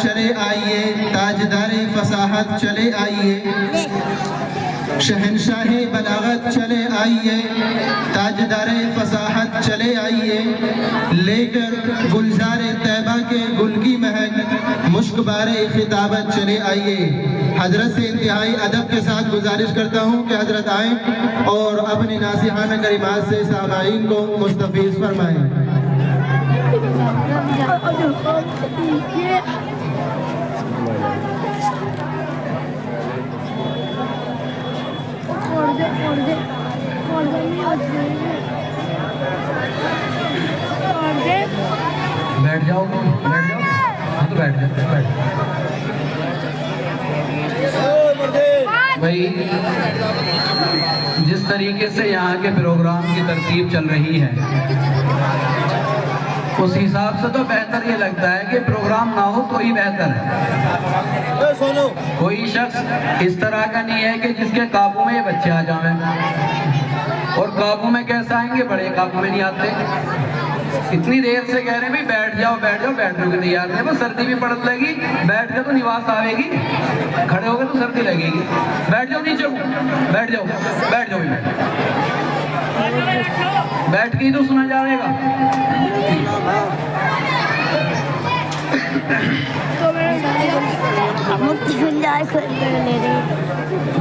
چلے آئیے تاجدار فصاحت چلے آئیے شہنشاہ بلاغت چلے آئیے تاجدار فصاحت چلے آئیے لے کر گلزار طیبہ کے گل کی مہک مشک بار خطابت چلے آئیے۔ حضرت سے انتہائی ادب کے ساتھ گزارش کرتا ہوں کہ حضرت آئیں اور اپنی ناصحانہ کلمات سے سامعین کو مستفیض فرمائیں۔ بیٹھ جاؤ ہاں تو بیٹھ جاؤ بھائی جس طریقے سے یہاں کے پروگرام کی ترتیب چل رہی ہے اس حساب سے تو بہتر یہ لگتا ہے کہ پروگرام نہ ہو تو ہی بہتر ہے۔ کوئی شخص اس طرح کا نہیں ہے کہ جس کے قابو میں یہ بچے آ جائیں، اور قابو میں کیسے آئیں گے؟ بڑے قابو میں نہیں آتے۔ اتنی دیر سے کہہ رہے ہیں بھی بیٹھ جاؤ بیٹھنے کو تیار نہیں، بس سردی بھی پڑ لگے گی، بیٹھ کے تو نواز آئے گی، کھڑے ہو گئے تو سردی لگے گی۔ بیٹھ جاؤ نیچے، بیٹھ جاؤ بیٹھ کے ہی تو سنا جائے گا۔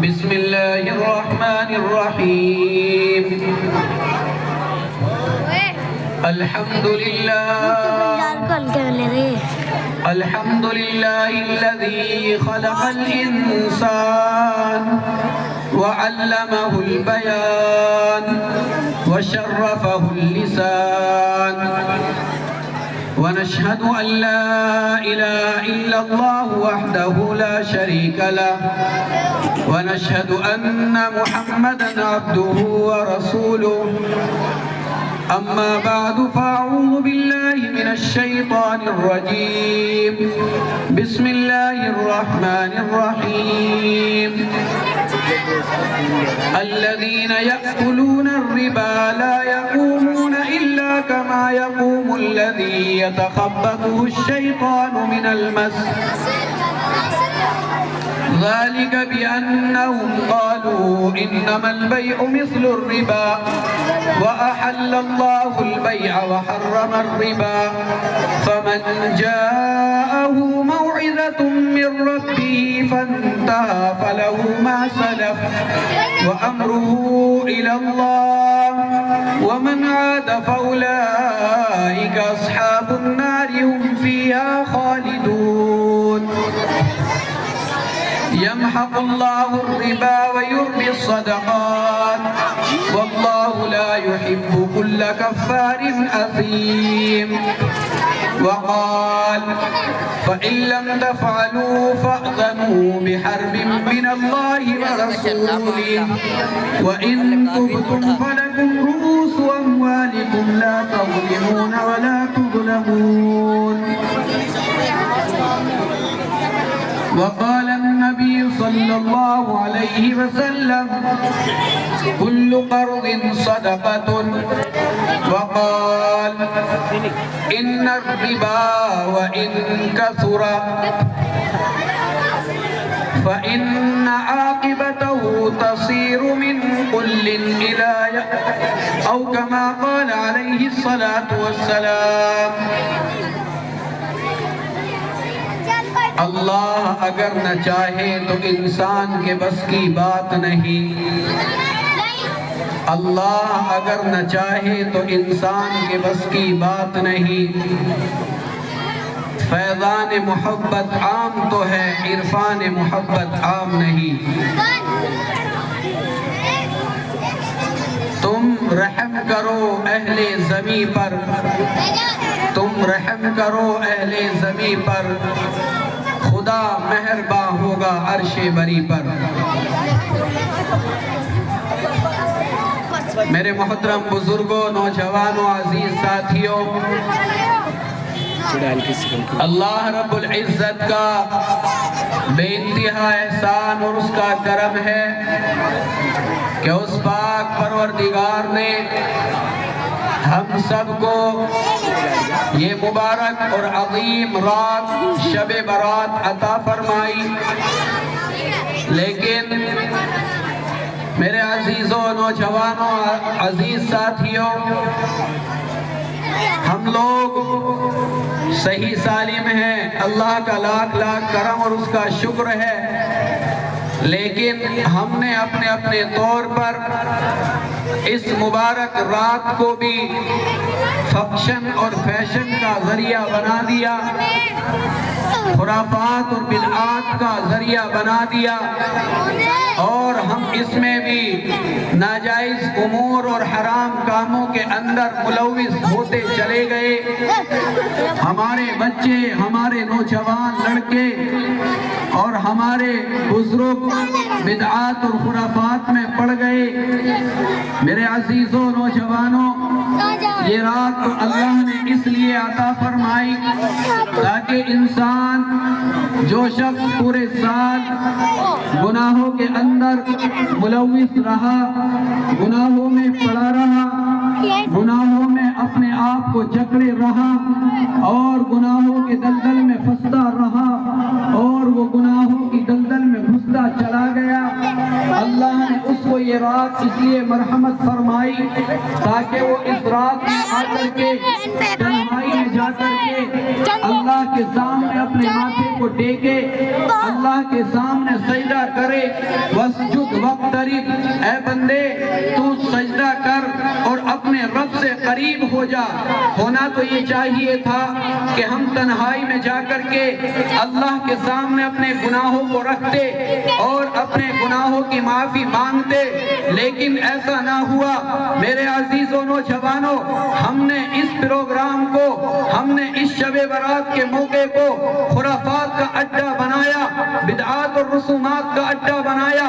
بسم اللہ الرحمن الرحیم الحمد لله الذي خلق الإنسان وعلمه البيان وشرفه اللسان ونشهد أن لا إله إلا الله وحده لا شريك له ونشهد أن محمدًا عبده ورسوله أما بعد فأعوذ بالله من الشيطان الرجيم بسم الله الرحمن الرحيم الذين يأكلون الربا لا يقومون إلا كما يقوم الذي يتخبطه الشيطان من المس ذلك بأنهم قالوا إنما البيع مثل الربا وأحل الله البيع وحرم الربا فمن جاءه موعظة من ربه فانتهى فله ما سلف وأمره إلى الله ومن عاد فأولئك أصحاب النار هم فيها خالدون يمحق الله الربا ويربي الصدقات والله لا يحب كل كفار أثيم وقال فإن لم تفعلوا فأذنوا بحرب من الله ورسوله وإن تبتم فلكم رؤوس أموالكم لا تظلمون ولا تظلمون وقال النبي صلى الله عليه وسلم كل قرض صدقة وقال إن الربا وإن كثر فإن عاقبته تصير من قل إلى أو كما قال عليه الصلاة والسلام اللہ اگر نہ چاہے تو انسان کے بس کی بات نہیں، اللہ اگر نہ چاہے تو انسان کے بس کی بات نہیں۔ فیضان محبت عام تو ہے، عرفان محبت عام نہیں۔ تم رحم کرو اہل زمین پر، تم رحم کرو اہل زمین پر، خدا مہرباں ہوگا عرش بری پر۔ میرے محترم بزرگوں، نوجوانوں، عزیز ساتھیوں، اللہ رب العزت کا بے انتہا احسان اور اس کا کرم ہے کہ اس پاک پروردگار نے ہم سب کو یہ مبارک اور عظیم رات شب برات عطا فرمائی، لیکن میرے عزیزوں، نوجوانوں، عزیز ساتھیوں، ہم لوگ صحیح سالم ہیں، اللہ کا لاکھ لاکھ کرم اور اس کا شکر ہے، لیکن ہم نے اپنے اپنے طور پر اس مبارک رات کو بھی فنکشن اور فیشن کا ذریعہ بنا دیا، خرافات اور بدعات کا ذریعہ بنا دیا، اور ہم اس میں بھی ناجائز امور اور حرام کاموں کے اندر ملوث ہوتے چلے گئے۔ ہمارے بچے، ہمارے نوجوان لڑکے اور ہمارے بزرگ بدعات اور خرافات میں پڑ گئے۔ میرے عزیزوں، نوجوانوں، یہ رات تو اللہ نے اس لیے عطا فرمائی تاکہ انسان، جو شخص پورے سال گناہوں کے اندر ملوث رہا، گناہوں میں پڑا رہا، گناہوں میں اپنے آپ کو جکڑے رہا اور گناہوں کے دلدل میں پھنستا رہا اور وہ گناہوں کی دلدل میں گھستا چلا گیا، اللہ نے اس کو یہ رات اس لیے مرحمت فرمائی تاکہ وہ اس رات میں آ کر کے تنہائی میں جا کر کے اللہ کے سامنے اپنے ماتھے کو ٹیکے، اللہ کے سامنے سجدہ کرے۔ وَاسْجُدْ وَاقْتَرِبْ، اے بندے تو سجدہ کر اور اپنے رب سے قریب ہو جا۔ ہونا تو یہ چاہیے تھا کہ ہم تنہائی میں جا کر کے اللہ کے سامنے اپنے گناہوں کو رکھتے اور اپنے گناہوں کی معافی مانگتے، لیکن ایسا نہ ہوا۔ میرے عزیزوں، نوجوانوں، ہم نے اس پروگرام کو، ہم نے اس شب برات کے موقع کو خرافات کا اڈا بنایا، بدعات اور رسومات کا اڈا بنایا،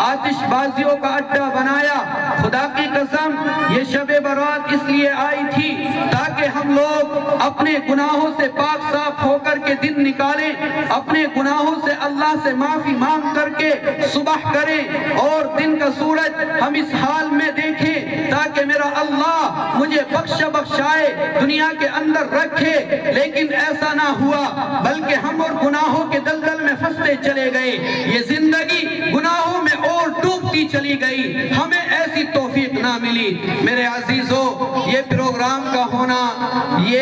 آتش بازیوں کا اڈا بنایا۔ خدا کی قسم، یہ شب برات اس لیے آئی تھی تاکہ ہم لوگ اپنے گناہوں سے پاک صاف ہو کر کے دن نکالیں، اپنے گناہوں سے اللہ سے معافی مانگ کر کے صبح کریں اور دن کا سورج ہم اس حال میں دیکھیں تاکہ میرا اللہ مجھے بخشائے، دنیا کے اندر رکھے۔ لیکن ایسا نہ ہوا، بلکہ ہم اور گناہوں کے دلدل میں پھنستے چلے گئے، یہ زندگی گناہوں میں اور ڈوبتی چلی گئی، ہمیں ایسی توفیق نہ ملی۔ میرے عزیزوں، یہ پروگرام کا ہونا، یہ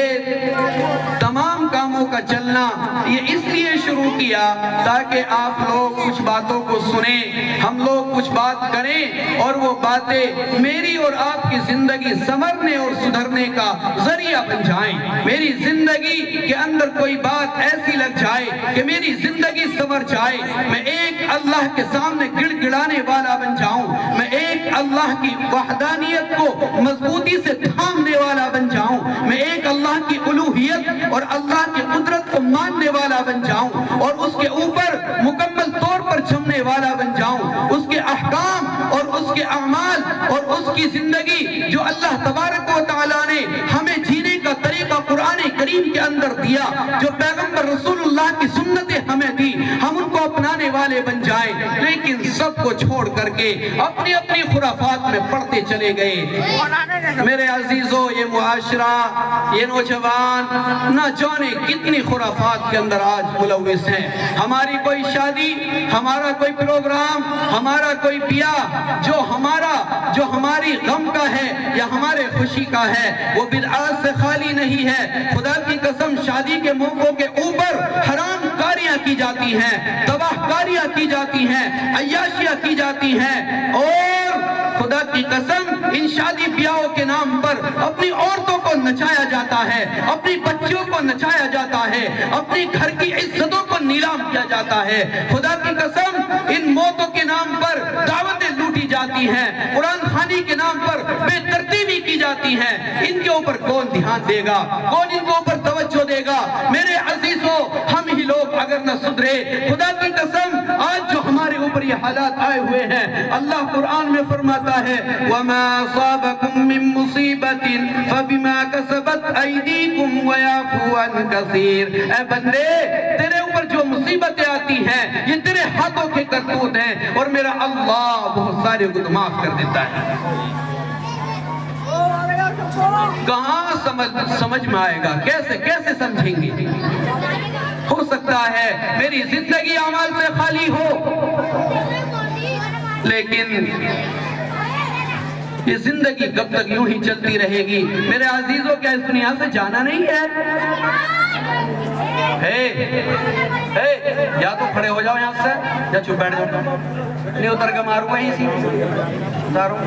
تمام کاموں کا چلنا، یہ اس لیے شروع کیا تاکہ آپ لوگ کچھ باتوں کو سنیں، ہم لوگ کچھ بات کریں اور وہ باتیں میری اور آپ کی زندگی سنورنے اور سدھرنے کا ذریعہ بن جائیں۔ میری زندگی کے اندر کوئی بات ایسی لگ جائے کہ میری زندگی سنور جائے، میں ایک اللہ کے سامنے گڑ گڑانے والا بن جاؤں، میں ایک اللہ کی وحدانیت کو مضبوطی سے تھامنے والا بن جاؤں، میں ایک اللہ کی الوہیت اور اللہ کی قدرت کو ماننے والا بن جاؤں اور اس کے اوپر مکمل طور پر جمنے والا بن جاؤں، اس کے احکام اور اس کے اعمال اور اس کی زندگی جو اللہ تبارک و تعالیٰ نے ہمیں جینے کا طریقہ قرآن کریم کے اندر دیا، جو پیغمبر رسول اللہ کی سنتیں ہمیں دی، ہم ان کو اپنانے والے بن جائیں۔ لیکن سب کو چھوڑ کر کے اپنی اپنی خرافات میں پڑھتے چلے گئے۔ میرے عزیزوں، یہ معاشرہ، یہ نوجوان نہ جانے کتنی خرافات کے اندر آج ملوث ہیں۔ ہماری کوئی شادی، ہمارا کوئی پروگرام، ہمارا کوئی بیاہ جو ہماری غم کا ہے یا ہمارے خوشی کا ہے، وہ بدعات سے خالی نہیں ہے۔ خدا کی قسم، شادی کے موقعوں کے اوپر حرام کاریاں کی جاتی ہیں، تباہ کاریاں کی جاتی ہیں، عیاشیاں کی جاتی ہیں، اور خدا کی قسم ان شادی بیاہوں کے نام پر اپنی عورتوں کو نچایا جاتا ہے، اپنی بچیوں کو نچایا جاتا ہے، اپنی گھر کی عزتوں کو نیلام کیا جاتا ہے۔ خدا کی قسم، ان موتوں کے نام پر دعوتیں لوٹی جاتی ہیں، قرآن خوانی کے نام پر بے ترتیبی کی جاتی ہیں۔ ان کے اوپر کون دھیان دے گا؟ کون ان کے اوپر توجہ دے گا؟ میرے عزیزوں، ہم ہی لوگ اگر نہ سدھرے، خدا کی قسم آج جو ہمارے اوپر یہ حالات آئے ہوئے ہیں، اللہ قرآن میں فرماتا ہے وَمَا أَصَابَكُم مِّن مُّصِيبَةٍ فَبِمَا كَسَبَتْ أَيْدِيكُمْ وَيَعْفُو عَن كَثِيرٍ۔ اے بندے، تیرے اوپر جو مصیبتیں آتی ہیں یہ تیرے ہاتھوں کے کرتوت ہیں، اور میرا اللہ بہت سارے کو معاف کر دیتا ہے۔ کہاں سمجھ میں آئے گا؟ کیسے سمجھیں گے؟ ہو سکتا ہے میری زندگی اعمال سے خالی ہو، لیکن یہ زندگی کب تک یوں ہی چلتی رہے گی؟ میرے عزیزوں، کیا اس دنیا سے جانا نہیں ہے؟ یا تو کھڑے ہو جاؤ یہاں سے یا چپ بیٹھ جاؤ. نہیں اتر کے ماروں گا اسی اتارو،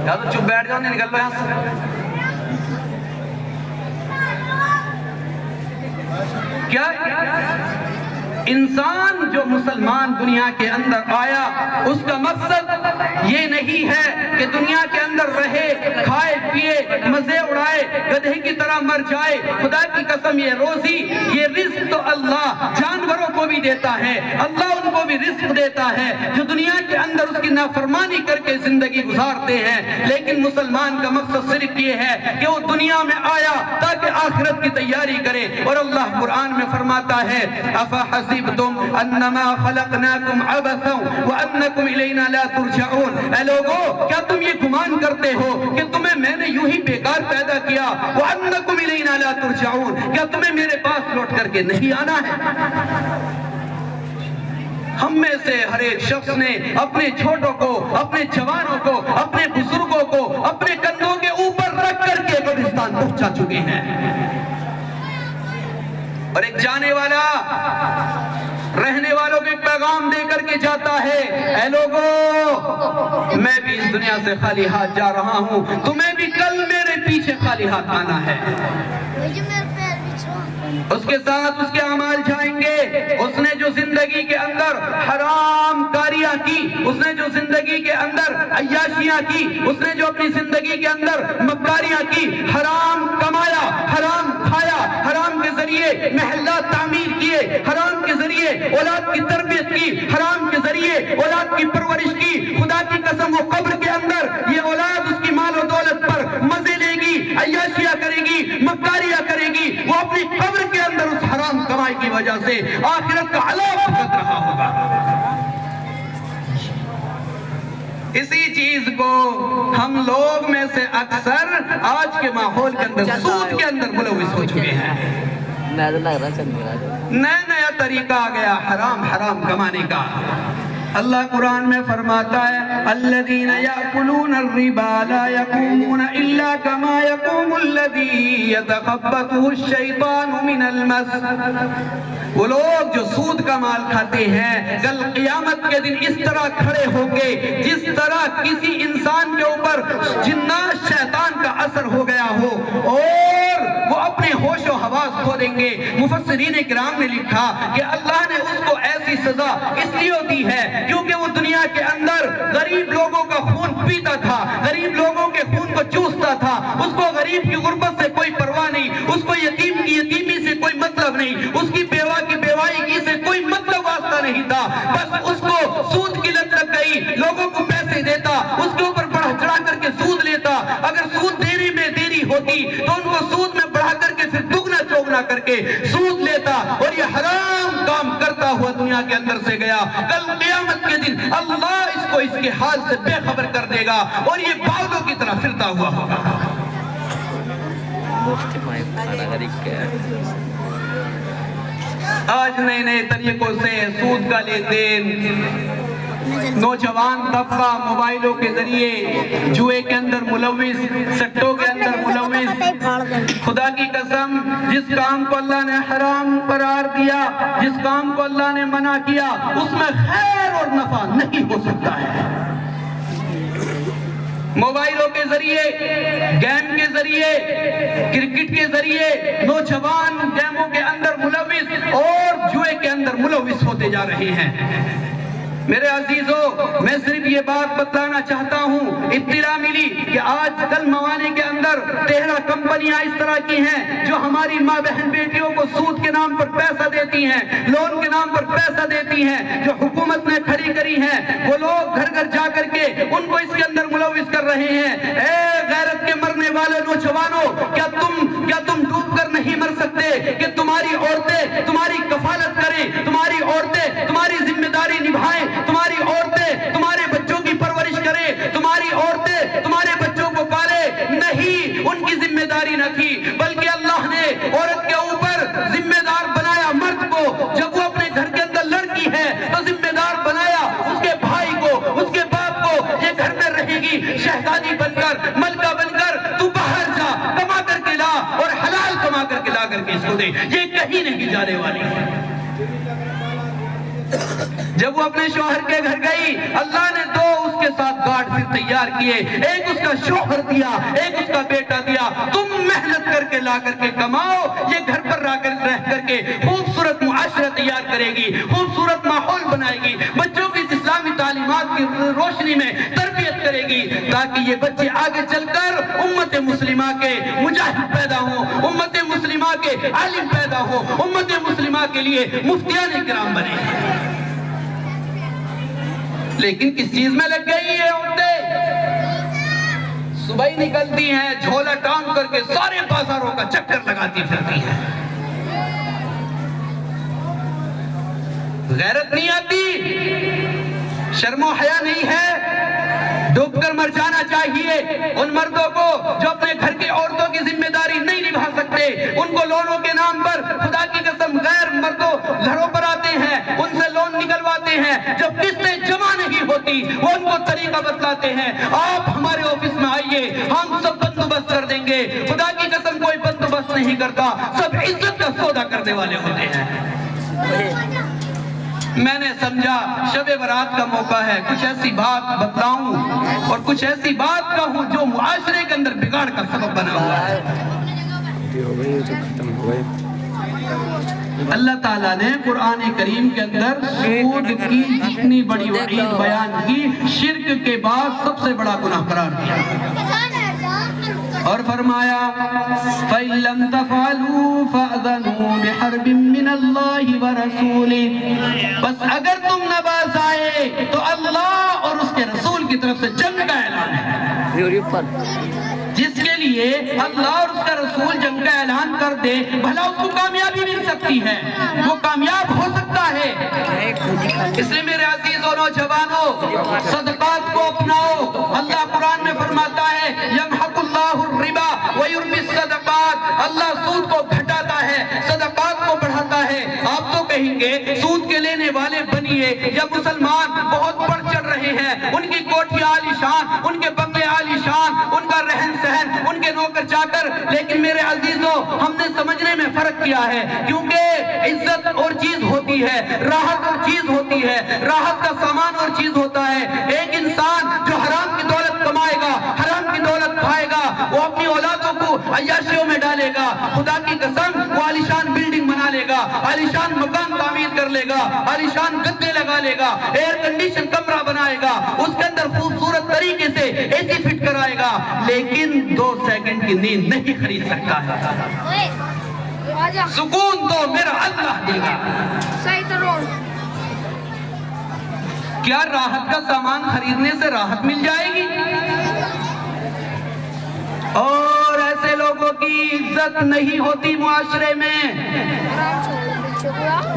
یا تو چپ بیٹھ جاؤ نہیں نکل لو یہاں سے. کیا انسان جو مسلمان دنیا کے اندر آیا اس کا مقصد یہ نہیں ہے کہ دنیا کے اندر رہے، کھائے پیے، مزے اڑائے، گدھے کی طرح مر جائے. خدا کی قسم یہ روزی، یہ رزق تو اللہ جانوروں کو بھی دیتا ہے، اللہ ان کو بھی رزق دیتا ہے جو دنیا کے اندر اس کی نافرمانی کر کے زندگی گزارتے ہیں. لیکن مسلمان کا مقصد صرف یہ ہے کہ وہ دنیا میں آیا تاکہ آخرت کی تیاری کرے. اور اللہ قرآن میں فرماتا ہے افحسبتم انما خلقناکم عبثا وانکم الینا لا ترجعون. اے لوگو، کیا تم یہ گمان کرتے ہو کہ تمہیں میں نے یوں ہی بیکار پیدا کیا؟ وانکم الینا لا ترجعون، کیا تمہیں میرے پاس لوٹ کر کے نہیں آنا ہے؟ ہم میں سے ہر ایک شخص نے اپنے چھوٹوں کو، اپنے جوانوں کو، اپنے بزرگوں کو اپنے کندھوں کے اوپر رکھ کر کے قبرستان پہنچا چکے ہیں. اور ایک جانے والا رہنے والوں کو ایک پیغام دے کر کے جاتا ہے، اے لوگو، میں بھی اس دنیا سے خالی ہاتھ جا رہا ہوں، تمہیں بھی کل میرے پیچھے خالی ہاتھ آنا ہے. اس کے ساتھ اس کے اعمال جائیں گے. اس نے جو زندگی کے اندر حرام کاریاں کی، اس نے جو زندگی کے اندر عیاشیاں کی، اس نے جو اپنی زندگی کے اندر مکاریاں کی، حرام کمایا، حرام کھایا، حرام کے ذریعے محلات تعمیر کیے، حرام کے ذریعے اولاد کی تربیت کی، حرام کے ذریعے اولاد کی پرورش کی. خدا کی قسم وہ قبر کے اندر یہ اولاد اس کی مال و دولت پر مزے لے گی، عیاشیاں کرے گی، مکاریاں کرے گی. وہ اپنی قبر کے اندر اس حرام کمائی کی وجہ سے آخرت کا عذاب بھگت رہا ہوگا. اسی چیز کو ہم لوگ میں سے اکثر آج کے ماحول کے اندر سود کے اندر ملوث ہو چکے ہیں. نیا طریقہ آ گیا حرام کمانے کا. اللہ قرآن میں فرماتا ہے الذین یأکلون الربا لا یقومون الا کما یقوم الذی یتخبطہ الشیطان من المس. وہ لوگ جو سود کا مال کھاتے ہیں کل قیامت کے دن اس طرح کھڑے ہوں گے جس طرح کسی انسان کے اوپر جنات شیطان کا اثر ہو گیا ہو، اور وہ اپنے ہوش و حواس کھو دیں گے. مفسرین کرام نے لکھا کہ اللہ نے اس کو ایسی سزا اس لیے دی ہے کیونکہ وہ دنیا کے اندر غریب لوگوں کا خون پیتا تھا، غریب لوگوں کے خون کو چوستا تھا. اس کو غریب کی غربت سے کوئی پرواہ نہیں، اس کو یتیم کی یتیمی سے کوئی مطلب نہیں، اس کی بیوہ کی بیوائی سے کوئی مطلب واسطہ نہیں تھا. بس اس کو سود کی لت لگ گئی، لوگوں کو پیسے دیتا، اس کے اوپر بڑھا چڑھا کر کے سود لیتا. اگر سود دینے میں دیری ہوتی تو ان کو سود میں بڑھا کر کے پھر دگنا چوگنا کر کے سود لیتا، اور یہ حرام کام کرتا ہوا دنیا کے اندر سے گیا. کل قیامت کے دن اللہ اس کو اس کے حال سے بے خبر کر دے گا اور یہ باغوں کی طرح پھرتا ہوا ہوگا. آج نئے طریقوں سے سود کا لین دین، نوجوان طبقہ موبائلوں کے ذریعے جوئے کے اندر ملوث، سٹوں کے اندر ملوث. خدا کی قسم جس کام کو اللہ نے حرام قرار دیا، جس کام کو اللہ نے منع کیا، اس میں خیر اور نفع نہیں ہو سکتا ہے. موبائلوں کے ذریعے، گیم کے ذریعے، کرکٹ کے ذریعے نوجوان گیموں کے اندر ملوث اور جوئے کے اندر ملوث ہوتے جا رہے ہیں. میرے عزیزوں، میں صرف یہ بات بتانا چاہتا ہوں، اطلاع ملی کہ آج کل موانع کے اندر 13 کمپنیاں اس طرح کی ہیں جو ہماری ماں بہن بیٹیوں کو سود کے نام پر پیسہ دیتی ہیں، لون کے نام پر پیسہ دیتی ہیں، جو حکومت نے کھڑی کری ہیں. وہ لوگ گھر گھر جا کر کے ان کو اس کے اندر ملوث کر رہے ہیں. اے غیرت کے مرنے والے نوجوانوں، کیا تم ڈوب کر نہیں مر سکتے کہ تمہاری عورتیں تمہاری کفالت کریں، تمہاری عورتیں تمہاری ذمہ داری نبھائیں، تمہاری عورتیں تمہارے بچوں کی پرورش کریں، تمہاری عورتیں تمہارے بچوں کو پالے؟ نہیں، دے، یہ کہیں نہیں جانے والی ہے۔ جب وہ اپنے شوہر کے گھر گئی، اللہ نے دو اس کے ساتھ گارڈ پھر تیار کیے، ایک اس کا شوہر دیا، ایک اس کا بیٹا دیا۔ تم محنت کر کے لا کر کے کماؤ، یہ گھر پر رہ کر کے خوبصورت معاشرہ تیار کرے گی، خوبصورت ماحول بنائے گی، بچوں کی اسلامی تعلیمات کی روشنی میں تربیت کرے گی، تاکہ یہ بچے آگے چل کر امت مسلمہ کے مجاہد پیدا ہوں، امت مسلمہ کے عالم پیدا ہوں، امت مسلمہ کے لیے مفتیان کرام بنے۔ لیکن کس چیز میں لگ گئی یہ عورتیں؟ صبح ہی نکلتی ہیں جھولا ٹانگ کر کے سارے بازاروں کا چکر لگاتی پھرتی ہیں، غیرت نہیں آتی، شرم و حیا نہیں ہے، ڈوب کر مر جانا چاہیے ان مردوں کو جو اپنے گھر کی عورتوں کی ذمہ داری نہیں نبھا سکتے، ان کو لونوں کے نام پر خدا کی قسم غیر مردوں گھروں پر آتے ہیں، ان سے لون نکلواتے ہیں، جب قسطیں جمع نہیں ہوتی وہ ان کو طریقہ بتلاتے ہیں، آپ ہمارے آفس میں آئیے، ہم سب بندوبست کر دیں گے۔ خدا کی قسم کوئی بندوبست نہیں کرتا، سب عزت کا سودا کرنے والے ہوتے ہیں۔ میں نے سمجھا شب برات کا موقع ہے، کچھ ایسی بات بتلاؤں اور کچھ ایسی بات کہوں جو معاشرے کے اندر بگاڑ کا سبب بنا ہوا ہے۔ اللہ تعالیٰ نے قرآن کریم کے اندر سود کی جتنی بڑی وعید بیان کی، شرک کے بعد سب سے بڑا گناہ قرار دیا اور فرمایا فَإِن لَمْ تَفْعَلُوا فَأْذَنُوا بِحَرْبٍ مِّنَ اللَّهِ وَرَسُولِهِ، بس اگر تم نہ باز آئے تو اللہ اور اس کے رسول کی طرف سے جنگ کا اعلان ہے۔ جس کے لیے اللہ اور اس کا رسول جنگ کا اعلان کر دے، بھلا اس کو کامیابی مل سکتی ہے، وہ کامیاب ہو سکتا ہے۔ اس لیے میرے عزیز اور نوجوانوں، صدقات کو اپناؤ۔ اللہ قرآن میں فرماتا ہے یمحق اللہ الربا ویربی الصدقات، اللہ سود کو گھٹاتا ہے، صدقات کو بڑھاتا ہے۔ آپ تو کہیں گے سود کے لینے والے بنیے، یا مسلمان بہت بڑھ چڑھ رہے ہیں، ان کی کوٹھیاں عالی شان، ان کے بنگلے عالی شان، ان کا رہن سہن، ان کے نوکر چاکر، لیکن میرے عزیزوں ہم نے سمجھنے میں فرق کیا ہے، کیونکہ عزت اور چیز ہوتی ہے، راحت اور چیز ہوتی ہے، راحت کا سامان اور چیز ہوتا ہے۔ ایک انسان جو حرام کی دولت کمائے گا، حرام کی دولت کھائے گا، وہ اپنی اولادوں کو عیاشیوں میں ڈالے گا، خدا کی قسم وہ عالیشان بلڈنگ بنا لے گا، عالیشان مکان تعمیر کر لے گا، عالیشان گدے لگا لے گا، ایئر کنڈیشن کمرہ بنائے گا، اس کے اندر خوبصورت طریقے سے اے سی فٹ کرائے گا، لیکن 2 سیکنڈ کی نیند نہیں خرید سکتا ہے۔ سکون تو میرا اللہ دے گا۔ کیا راحت کا سامان خریدنے سے راحت مل جائے گی؟ اور ایسے لوگوں کی عزت نہیں ہوتی معاشرے میں،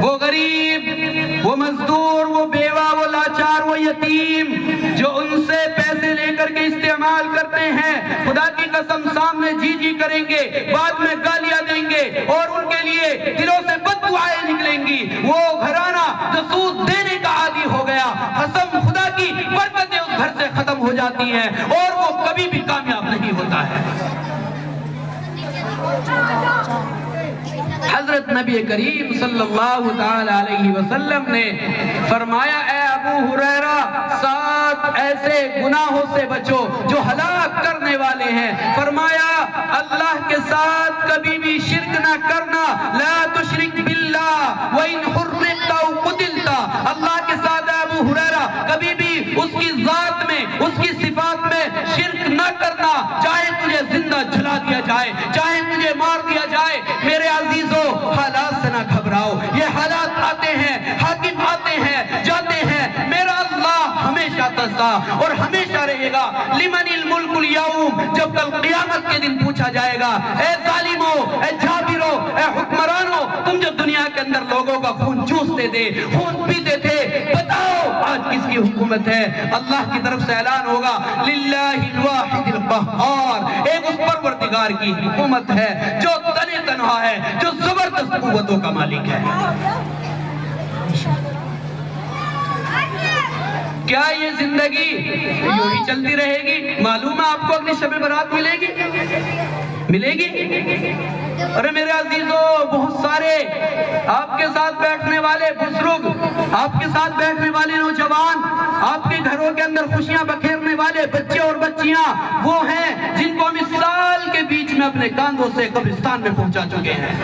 وہ غریب، وہ مزدور، وہ بیوہ، وہ لاچار، وہ یتیم جو ان سے پیسے لے کر کے استعمال کرتے ہیں، خدا کی قسم سامنے جی جی کریں گے، بعد میں گالیاں دیں گے، اور ان کے لیے دلوں سے بد دعائیں نکلیں گی۔ وہ گھرانہ جو سود دینے کا عادی ہو گیا، قسم خدا کی برکتیں اس گھر سے ختم ہو جاتی ہیں اور وہ کبھی بھی کامیاب نہیں ہوتا ہے۔ حضرت نبی کریم صلی اللہ تعالی علیہ وسلم نے فرمایا اے ابو ہریرہ 7 ایسے گناہوں سے بچو جو ہلاک کرنے والے ہیں۔ فرمایا اللہ کے ساتھ کبھی بھی شرک نہ کرنا، لا تشرک باللہ وَإِنْ حُرِّقْتَ أَوْ قُتِلْتَ، اللہ کے ساتھ اے ابو ہریرہ کبھی بھی اس کی ذات میں، اس کی صفات میں شرک نہ کرنا، چاہے تجھے زندہ جلا دیا جائے، چاہے تجھے مار دیا جائے۔ میرے عزیزوں حالات سے نہ گھبراؤ، یہ حالات آتے ہیں، حاکم آتے ہیں، جاتے ہیں، میرا اللہ ہمیشہ تھا اور ہمیشہ رہے گا۔ لمن الملک اليوم، جب کل قیامت کے دن پوچھا جائے گا اے ظالموں، اے جابروں، اے حکمرانوں، تم جو دنیا کے اندر لوگوں کا خون چوستے تھے، خون پیتے تھے، بتاؤ آج کس کی حکومت ہے؟ اللہ کی طرف سے اعلان ہوگا للہ الواحد القہار، ایک اس پروردگار کی حکومت ہے جو تنے تنہا ہے، جو زبردست قوتوں کا مالک ہے۔ کیا یہ زندگی یوں ہی چلتی رہے گی؟ معلوم ہے آپ کو اگلی شب برات ملے گی؟ ارے میرے عزیزو، بہت سارے آپ کے ساتھ بیٹھنے والے بزرگ، آپ کے ساتھ بیٹھنے والے نوجوان، آپ کے گھروں کے اندر خوشیاں بکھیرنے والے بچے اور بچیاں وہ ہیں جن کو ہم اس سال کے بیچ میں اپنے کاندھوں سے قبرستان میں پہنچا چکے ہیں۔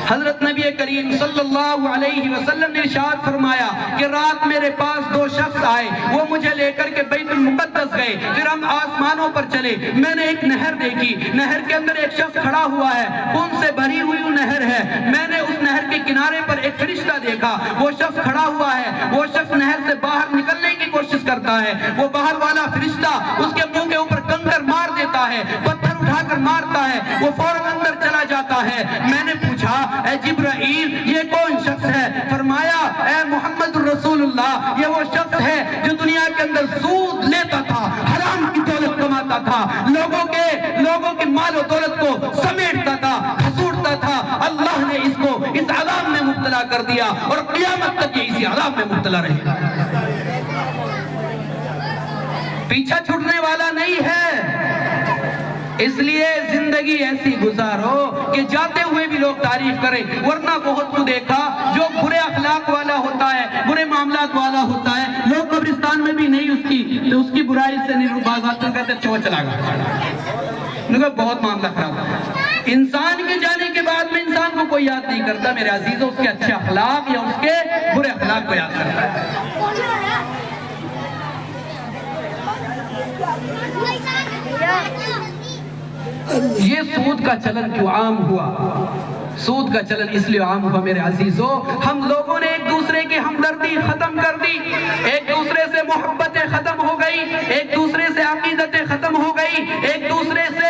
حضرت نبی کریم صلی اللہ علیہ وسلم نے ارشاد فرمایا کہ رات میرے پاس دو شخص آئے، وہ مجھے لے کر کے بیت المقدس گئے، پھر ہم آسمانوں پر چلے، میں نے ایک نہر دیکھی، نہر کے اندر ایک شخص کھڑا ہوا ہے، خون سے بھری ہوئی نہر ہے، میں نے اس نہر کے کنارے پر ایک فرشتہ دیکھا، وہ شخص کھڑا ہوا ہے، وہ شخص نہر سے باہر نکلنے کی کوشش کرتا ہے، وہ باہر والا فرشتہ اس کے منہ کے اوپر کنکر مار دیتا ہے، پتھر اٹھا کر مارتا ہے، وہ فوراً اندر چلا جاتا ہے۔ میں نے پوچھا اے جبرائیل یہ کون شخص ہے؟ فرمایا اے محمد الرسول اللہ، یہ وہ شخص ہے جو دنیا کے اندر سود لیتا تھا، حرام کی دولت کماتا تھا، لوگوں کے مال و دولت کو سمیٹتا تھا، کھسوٹتا تھا۔ اللہ نے اس کو اس عذاب میں مبتلا کر دیا اور قیامت تک یہ اسی عذاب میں مبتلا رہے گا۔ پیچھا چھوٹنے والا نہیں ہے، اس لیے زندگی ایسی گزارو کہ جاتے ہوئے بھی لوگ تعریف کریں، ورنہ بہت کو دیکھا جو برے اخلاق والا ہوتا ہے، برے معاملات والا ہوتا ہے، لوگ قبرستان میں بھی نہیں اس کی برائی سے نہیں باز آتے، کہتے چھوڑ چلا گیا، بہت معاملہ خراب۔ انسان کے جانے کے بعد میں انسان کو کوئی یاد نہیں کرتا میرے عزیزوں، اس کے اچھے اخلاق یا اس کے برے اخلاق کو یاد کرتا ہے۔ یہ سود کا چلن کیوں عام ہوا؟ سود کا چلن اس لیے عام ہوا میرے عزیزو، ہم لوگوں نے ایک دوسرے کی ہمدردی ختم کر دی، ایک دوسرے سے محبتیں ختم ہو گئی، ایک دوسرے سے عقیدتیں ختم ہو گئی، ایک دوسرے سے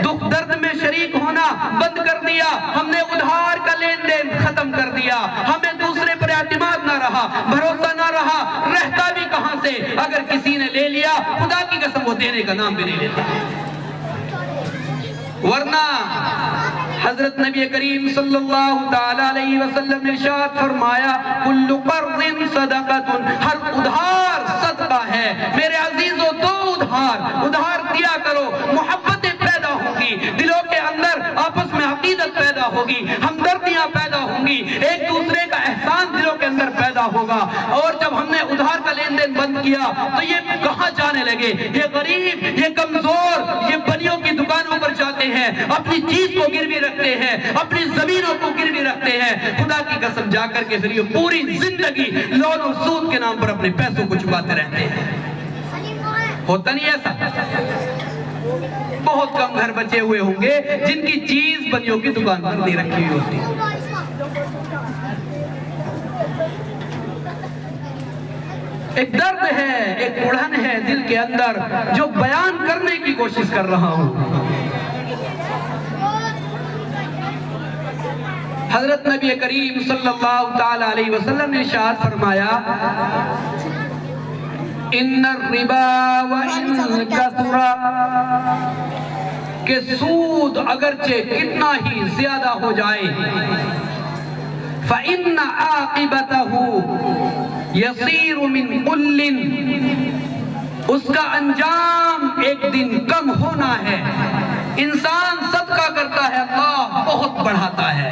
دکھ درد میں شریک ہونا بند کر دیا، ہم نے ادھار کا لین دین ختم کر دیا، ہمیں دوسرے پر اعتماد نہ رہا، بھروسہ نہ رہا، رہتا بھی کہاں سے؟ اگر کسی نے لے لیا خدا کی قسم وہ دینے کا نام بھی نہیں لیتا۔ ورنہ حضرت نبی کریم صلی اللہ تعالیٰ علیہ وسلم نے ارشاد فرمایا کل قرض صدقۃ، ہر ادھار صدقہ ہے۔ میرے عزیزو دو ادھار دیا کرو، محبتیں پیدا ہوں گی، دلوں کے اندر آپس میں عقیدت پیدا ہوگی، ہمدردیاں پیدا ہوں گی، ایک دوسرے کا احسان دلوں کے اندر پیدا ہوگا۔ اور جب ہم نے ادھار کا لین دین بند کیا تو یہ کہاں جانے لگے؟ یہ غریب، یہ کمزور، یہ بنیوں کی دکانوں پر جاتے ہیں، اپنی چیز کو گروی رکھتے ہیں، اپنی زمینوں کو گروی رکھتے ہیں، خدا کی قسم جا کر کے پھر یہ پوری زندگی لون اور سود کے نام پر اپنے پیسوں کو چکاتے رہتے ہیں۔ ہوتا نہیں ایسا؟ بہت کم گھر بچے ہوئے ہوں گے جن کی چیز بنیوں کی دکان پر نہیں رکھی ہوئی ہوتی۔ ایک درد ہے، ایک اڑھن ہے دل کے اندر جو بیان کرنے کی کوشش کر رہا ہوں۔ حضرت نبی کریم صلی اللہ تعالیٰ علیہ وسلم نے ارشاد فرمایا ان الربا وان کثر، کہ سود اگرچہ کتنا ہی زیادہ ہو جائے، فإن عاقبته يصير من قل، اس کا انجام ایک دن کم ہونا ہے۔ انسان صدقہ کرتا ہے، اللہ بہت بڑھاتا ہے،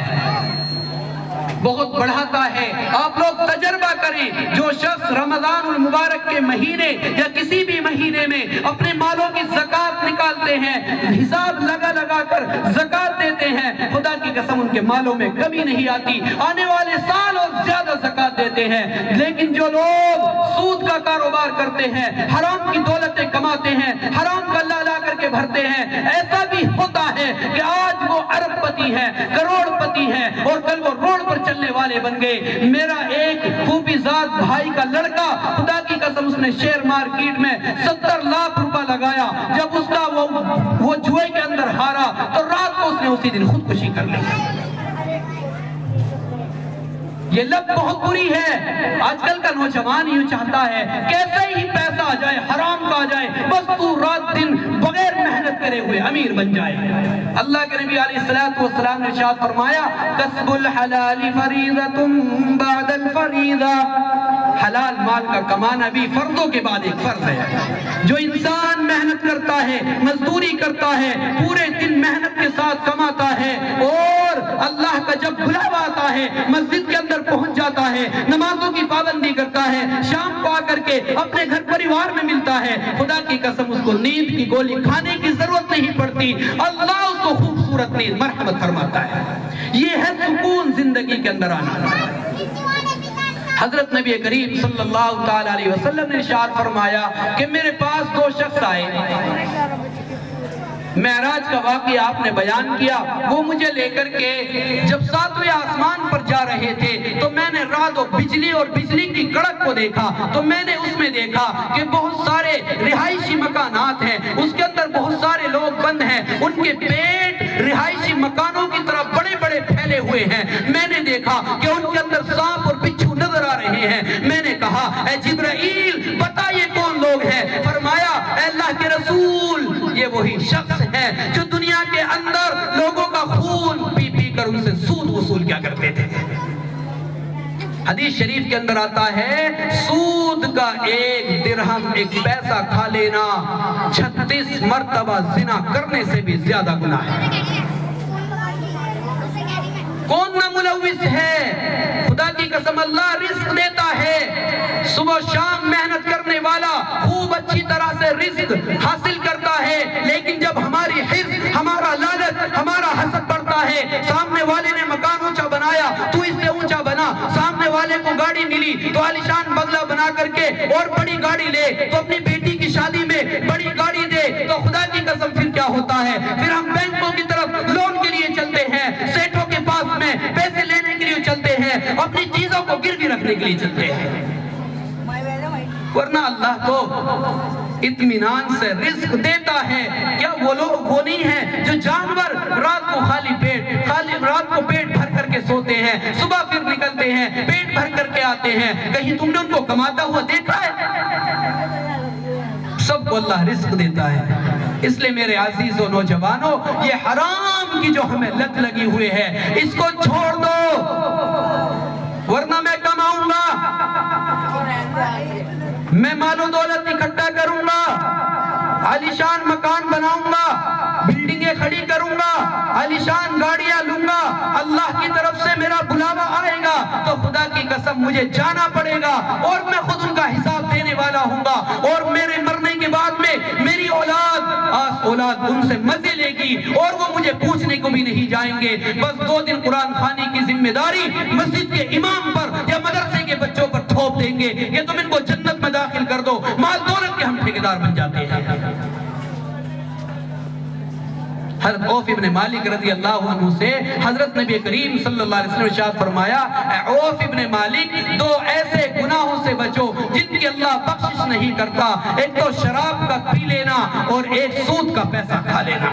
بہت بڑھاتا ہے۔ آپ لوگ تجربہ کریں، جو شخص رمضان المبارک کے مہینے یا کسی بھی مہینے میں اپنے مالوں کی زکوٰۃ نکالتے ہیں، حساب لگا کر زکوٰۃ دیتے ہیں، خدا کی قسم ان کے مالوں میں کمی نہیں آتی، آنے والے سال اور زیادہ زکوٰۃ دیتے ہیں۔ لیکن جو لوگ سود کا کاروبار کرتے ہیں، حرام کی دولتیں کماتے ہیں، حرام کا لا کر کے بھرتے ہیں، ایسا بھی ہوتا ہے کہ آج وہ ارب پتی ہے، کروڑ پتی ہے، اور کل وہ روڈ پر چلنے والے بن گئے۔ میرا ایک پھوپھی زاد بھائی کا لڑکا، خدا کی قسم اس نے شیئر مارکیٹ میں 70 لاکھ روپہ لگایا، جب اس کا وہ جوئے کے اندر ہارا تو رات کو اس نے اسی دن خودکشی کر لی۔ یہ لت بہت بری ہے۔ آج کل کا نوجوان یوں چاہتا ہے کیسے ہی پیسہ آ جائے، حرام کا آ جائے، بس تو رات دن بغیر محنت محنت کرے ہوئے امیر بن جائے۔ اللہ کے نبی علیہ السلام نے ارشاد فرمایا کسب الحلال فریضۃ بعد الفریضہ، حلال مال کا کمانا بھی فرضوں کے بعد ایک فرض ہے۔ جو انسان محنت کرتا ہے، مزدوری کرتا ہے، پورے دن محنت کے ساتھ کماتا ہے اور اللہ کا جب بلاوا آتا ہے مسجد کے اندر پہنچ جاتا ہے، نمازوں کی پابندی کرتا ہے، شام کو آ کر کے اپنے گھر پریوار میں ملتا ہے، خدا کی قسم اس کو نیند کی گولی کھانے کی ضرورت نہیں پڑتی، اللہ اس کو خوبصورت نیند مرحمت فرماتا ہے۔ یہ ہے سکون زندگی کے اندر آنا۔ حضرت نبی کریم صلی اللہ تعالی علیہ وسلم نے ارشاد فرمایا کہ میرے پاس دو شخص آئے، معراج کا واقعہ آپ نے بیان کیا، وہ مجھے لے کر کے جب 7ویں آسمان پر جا رہے تھے تو میں نے رات و بجلی اور بجلی کی کڑک کو دیکھا، تو میں نے اس میں دیکھا کہ بہت سارے رہائشی مکانات ہیں، اس کے اندر بہت سارے لوگ بند ہیں، ان کے پیٹ رہائشی مکانوں کی طرف بڑے بڑے پھیلے ہوئے ہیں، میں نے دیکھا کہ ان کے اندر سانپ اور بچھو نظر آ رہے ہیں، میں نے کہا اے جبرائیل بتا یہ کون لوگ ہیں؟ فرمایا اے اللہ کے رسول یہ وہی شخص ہے جو دنیا کے اندر لوگوں کا خون پی پی کر ان سے سود وصول کیا کرتے تھے۔ حدیث شریف کے اندر آتا ہے سود کا 1 درہم 1 پیسہ کھا لینا 36 مرتبہ زنا کرنے سے بھی زیادہ گناہ ہے۔ کون نہ ملوث ہے؟ خدا کی قسم اللہ رزق دیتا ہے، صبح شام محنت کرنے والا خوب اچھی طرح سے رزق حاصل کرتا ہے، لیکن جب ہماری حرص، ہمارا لالچ، ہمارا حسد بڑھتا ہے، سامنے والے نے مکان اونچا بنایا تو اس سے اونچا بنا، سامنے والے کو گاڑی ملی تو عالیشان بنگلہ بنا کر کے اور بڑی گاڑی لے تو اپنی بیٹی کی شادی میں بڑی گاڑی دے، تو خدا کی قسم پھر کیا ہوتا ہے؟ پھر ہم بینکوں کی طرف لون کے لیے چلتے ہیں، سیٹھوں کے پاس میں پیسے لینے کے لیے چلتے ہیں، اپنی چیزوں کو گروی رکھنے کے لیے چلتے ہیں، ورنہ اللہ تو اطمینان سے رزق دیتا ہے۔ کیا وہ لوگ وہ نہیں ہیں جو جانور رات کو رات کو پیٹ بھر کر کے سوتے ہیں، صبح پھر نکلتے ہیں پیٹ بھر کر کے آتے ہیں، کہیں تم نے ان کو کماتا ہوا دیکھا ہے؟ سب کو اللہ رزق دیتا ہے۔ اس لئے میرے عزیز و نوجوانوں یہ حرام کی جو ہمیں لت لگی ہوئے ہے اس کو چھوڑ دو، ورنہ میں کماؤں گا، میں مال و دولت اکٹھا کروں گا، عالیشان مکان بناؤں گا، بلڈنگیں کھڑی کروں گا، عالیشان گاڑیاں لوں گا، اللہ کی طرف سے میرا بلاوا آئے گا تو خدا کی قسم مجھے جانا پڑے گا اور میں خود ان کا حساب دینے والا ہوں گا، اور میرے مرنے کے بعد میں میری اولاد ان سے مزے لے گی اور وہ مجھے پوچھنے کو بھی نہیں جائیں گے۔ بس 2 دن قرآن خوانی کی ذمہ داری مسجد کے امام پر یا مدرسے کے بچوں پر تھوپ دیں گے کہ تم ان کو جنت میں داخل کر دو، مال دولت کے ہم ٹھیکیدار بن جاتے ہیں۔ حضرت عوف ابن مالک رضی اللہ عنہ سے حضرت نبی کریم صلی اللہ علیہ وسلم نے ارشاد فرمایا اے عوف ابن مالک 2 ایسے گناہوں سے بچو جن کی اللہ بخشش نہیں کرتا، ایک تو شراب کا پی لینا اور ایک سود کا پیسہ کھا لینا۔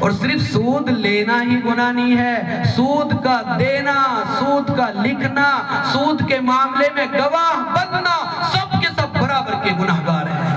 اور صرف سود لینا ہی گناہ نہیں ہے، سود کا دینا، سود کا لکھنا، سود کے معاملے میں گواہ بننا، سب کے سب برابر کے گناہگار ہیں۔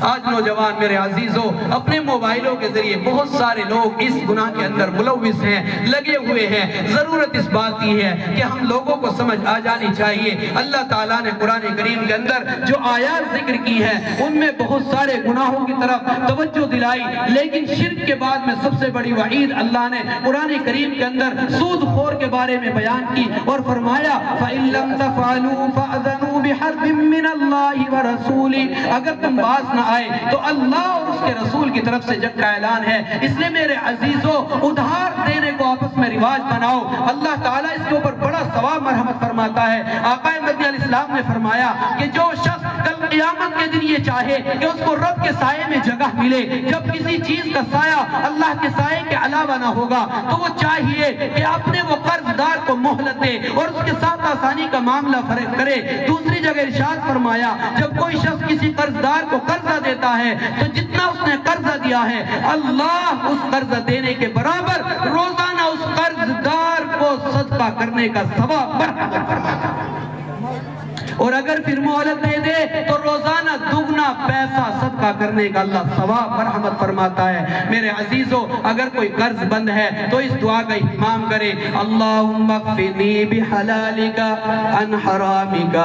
آج نوجوان میرے عزیزوں اپنے موبائلوں کے ذریعے بہت سارے لوگ اس گناہ کے اندر ملوث ہیں، لگے ہوئے ہیں۔ ضرورت اس بات کی ہے کہ ہم لوگوں کو سمجھ آ جانی چاہیے اللہ تعالیٰ نے قرآن کریم کے اندر جو آیات ذکر کی ہیں ان میں بہت سارے گناہوں کی طرف توجہ دلائی، لیکن شرک کے بعد میں سب سے بڑی وعید اللہ نے قرآن کریم کے اندر سود خور کے بارے میں بیان کی اور فرمایا فَإِن لَمْ تَفْعَلُوا فَأْذَنُوا بِحَرْبٍ مِّنَ اللَّهِ وَرَسُولِهِ، اگر تم باز نہ آئے تو اللہ اور اس کے رسول کی طرف سے جنگ کا اعلان ہے۔ اس لئے میرے عزیزوں ادھار دینے کو آپس میں رواج بناؤ، اللہ تعالیٰ اس کے اوپر بڑا ثواب مرحمت فرماتا ہے۔ آقا مدنی علیہ السلام نے فرمایا کہ جو شخص کل قیامت کے دن یہ چاہے کہ اس کو رب کے سائے میں جگہ ملے، جب کسی چیز کا سایہ اللہ کے سائے کے علاوہ نہ ہوگا تو وہ چاہیے کہ اپنے وہ قرض دار کو مہلت دے اور اس کے ساتھ آسانی کا معاملہ کرے۔ دوسری جگہ ارشاد فرمایا جب کوئی شخص کسی قرض دار کو قرضہ دیتا ہے تو جتنا اس نے قرضہ دیا ہے اللہ اس قرضہ دینے کے برابر روزانہ اس قرض دار کو صدقہ کرنے کا ثواب مرحمت فرماتا ہے۔ اور اگر پھر مہلت دے دے تو روزانہ دگنا پیسہ صدقہ کرنے کا اللہ ثواب مرحمت فرماتا ہے۔ میرے عزیزو، اگر کوئی قرض بند ہے تو اس دعا کا اہتمام کرے، اللہم اکفنی بحلالک عن حرامک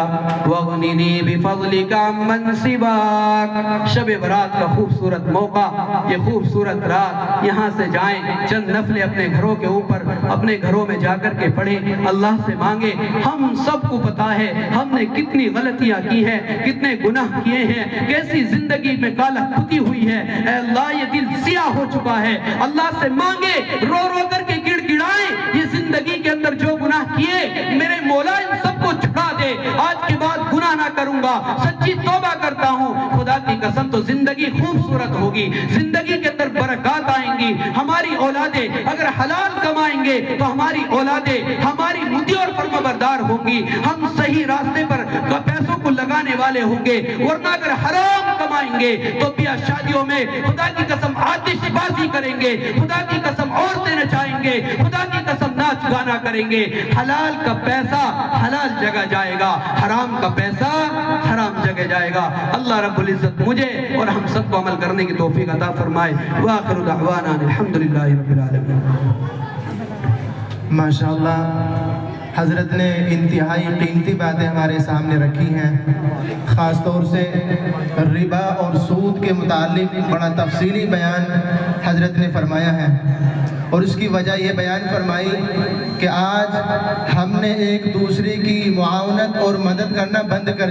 واغننی بفضلک عمن سواک۔ شب برات کا خوبصورت موقع، یہ خوبصورت رات، یہاں سے جائیں، چند نفلیں اپنے گھروں کے اوپر، اپنے گھروں میں جا کر کے پڑھیں، اللہ سے مانگیں۔ ہم سب کو پتا ہے ہم نے کتنی غلطیاں کی ہیں، کتنے گناہ کیے ہیں، کیسی زندگی میں کالک پھتی ہوئی ہے۔ اے اللہ، یہ دل سیاہ ہو چکا ہے، اللہ سے مانگے، رو رو کر کے گڑ گڑائیں، یہ زندگی کے اندر جو گناہ کیے میرے مولا ان سب کو چھڑا دے، آج کے بعد گناہ نہ کروں گا، سچی توبہ کرتا ہوں۔ خدا کی قسم تو زندگی خوبصورت ہوگی، زندگی کے اندر برکات آئیں گی، ہماری اولادیں اگر حلال کمائیں گے تو ہماری اولادیں ہماری مطیع اور فرمانبردار ہوں گی، ہم صحیح راستے پر پیسوں کو لگانے والے ہوں گے، ورنہ اگر حرام کمائیں گے تو بیاہ شادیوں میں خدا کی قسم آتش بازی کریں گے، خدا کی قسم عورتیں نچائیں گے، خدا کی قسم ناچ گانا کریں گے۔ حلال کا پیسہ حلال جگہ جائے گا، حرام کا پیسہ حرام جگہ جائے گا۔ اللہ رب العزت مجھے اور ہم سب کو عمل کرنے کی توفیق عطا فرمائے۔ وآخر دعوانا الحمدللہ رب العالمین۔ ماشاءاللہ حضرت نے انتہائی قیمتی باتیں ہمارے سامنے رکھی ہیں، خاص طور سے ربا اور سود کے متعلق بڑا تفصیلی بیان حضرت نے فرمایا ہے، اور اس کی وجہ یہ بیان فرمائی کہ آج ہم نے ایک دوسرے کی معاونت اور مدد کرنا بند کر